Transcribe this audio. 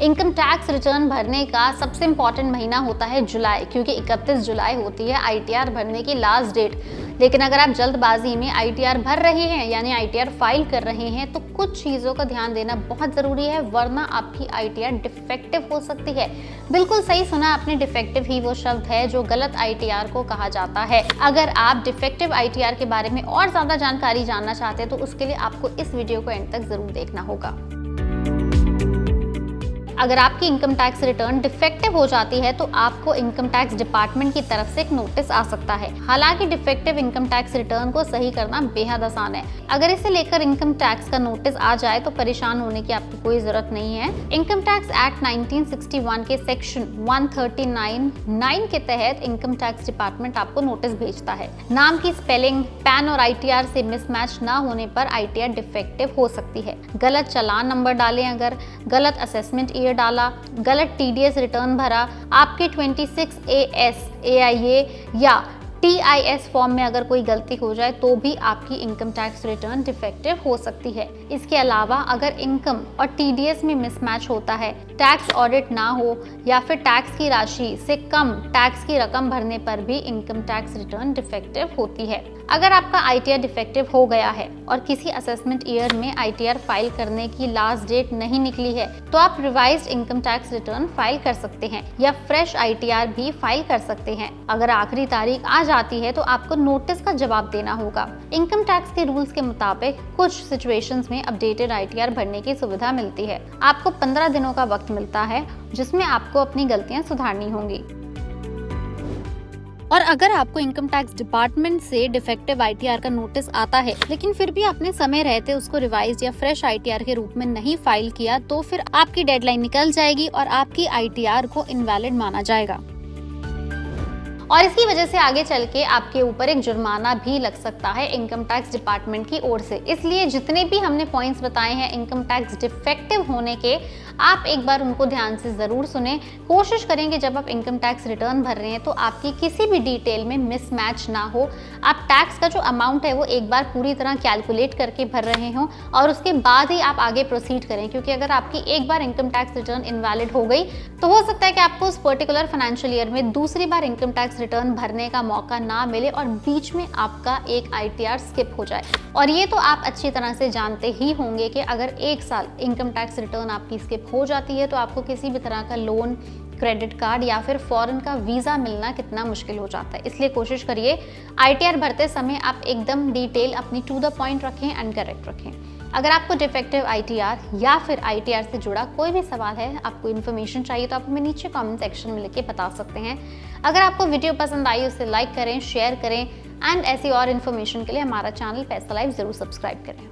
Income tax return भरने का सबसे इम्पॉर्टेंट महीना होता है जुलाई, क्योंकि 31 जुलाई होती है आईटीआर भरने की लास्ट डेट। लेकिन अगर आप जल्दबाजी में आईटीआर भर रहे हैं यानी आईटीआर फाइल कर रहे हैं तो कुछ चीज़ों का ध्यान देना बहुत ज़रूरी है, वरना आपकी आईटीआर डिफेक्टिव हो सकती है। बिल्कुल सही सुना आपने, डिफेक्टिव ही वो शब्द है जो गलत आईटीआर को कहा जाता है। अगर आप डिफेक्टिव आईटीआर के बारे में और ज़्यादा जानकारी जानना चाहते हैं तो उसके लिए आपको इस वीडियो को एंड तक ज़रूर देखना होगा। अगर आपकी इनकम टैक्स रिटर्न डिफेक्टिव हो जाती है तो आपको इनकम टैक्स डिपार्टमेंट की तरफ से एक नोटिस आ सकता है। हालांकि डिफेक्टिव इनकम टैक्स रिटर्न को सही करना बेहद आसान है। अगर इसे लेकर इनकम टैक्स का नोटिस आ जाए तो परेशान होने की आपको कोई जरूरत नहीं है। इनकम टैक्स एक्ट 1961 के सेक्शन 139(9) के तहत इनकम टैक्स डिपार्टमेंट आपको नोटिस भेजता है। नाम की स्पेलिंग, पैन और आईटीआर से मिसमैच ना होने पर आईटीआर डिफेक्टिव हो सकती है। गलत चालान नंबर डालें, अगर गलत असेसमेंट ईयर डाला, गलत टीडीएस रिटर्न भरा, आपके 26AS AIA या TIS फॉर्म में अगर कोई गलती हो जाए तो भी आपकी इनकम टैक्स रिटर्न डिफेक्टिव हो सकती है। इसके अलावा अगर इनकम और टीडीएस में मिसमैच होता है, टैक्स ऑडिट ना हो या फिर टैक्स की राशि से कम टैक्स की रकम भरने पर भी इनकम टैक्स रिटर्न डिफेक्टिव होती है। अगर आपका आईटीआर डिफेक्टिव हो गया है और किसी असेसमेंट ईयर में आईटीआर फाइल करने की लास्ट डेट नहीं निकली है तो आप revised income tax return file कर सकते हैं या फ्रेश आईटीआर भी फाइल कर सकते हैं। अगर आखिरी तारीख आ जाती है तो आपको नोटिस का जवाब देना होगा। इनकम टैक्स के रूल्स के मुताबिक कुछ सिचुएशंस में अपडेटेड आईटीआर भरने की सुविधा मिलती है। आपको 15 दिनों का वक्त मिलता है जिसमें आपको अपनी गलतियां सुधारनी होंगी। और अगर आपको इनकम टैक्स डिपार्टमेंट से डिफेक्टिव आईटीआर का नोटिस आता है लेकिन फिर भी आपने समय रहते उसको रिवाइज या फ्रेश आईटीआर के रूप में नहीं फाइल किया तो फिर आपकी डेडलाइन निकल जाएगी और आपकी आईटीआर को इनवैलिड माना जाएगा और इसकी वजह से आगे चल के आपके ऊपर एक जुर्माना भी लग सकता है इनकम टैक्स डिपार्टमेंट की ओर से। इसलिए जितने भी हमने पॉइंट्स बताए हैं इनकम टैक्स डिफेक्टिव होने के, आप एक बार उनको ध्यान से ज़रूर सुने। कोशिश करें कि जब आप इनकम टैक्स रिटर्न भर रहे हैं तो आपकी किसी भी डिटेल में मिसमैच ना हो। आप टैक्स का जो अमाउंट है वो एक बार पूरी तरह कैलकुलेट करके भर रहे हों और उसके बाद ही आप आगे प्रोसीड करें, क्योंकि अगर आपकी एक बार इनकम टैक्स रिटर्न इनवैलिड हो गई तो हो सकता है कि आपको उस पर्टिकुलर फाइनेंशियल ईयर में दूसरी बार इनकम टैक्स रिटर्न भरने का मौका ना मिले और बीच में आपका एक आईटीआर स्किप हो जाए। और ये तो आप अच्छी तरह से जानते ही होंगे कि अगर एक साल इनकम टैक्स रिटर्न आपकी स्किप हो जाती है तो आपको किसी भी तरह का लोन, क्रेडिट कार्ड या फिर फॉरेन का वीज़ा मिलना कितना मुश्किल हो जाता है। इसलिए कोशिश करिए आईटीआर भरते समय आप एकदम डिटेल अपनी टू द पॉइंट रखें एंड करेक्ट रखें। अगर आपको डिफेक्टिव आईटीआर या फिर आईटीआर से जुड़ा कोई भी सवाल है, आपको इन्फॉर्मेशन चाहिए तो आप हमें नीचे कमेंट सेक्शन में लिख के बता सकते हैं। अगर आपको वीडियो पसंद आई उसे लाइक करें, शेयर करें एंड ऐसी और इन्फॉर्मेशन के लिए हमारा चैनल पैसा लाइव जरूर सब्सक्राइब करें।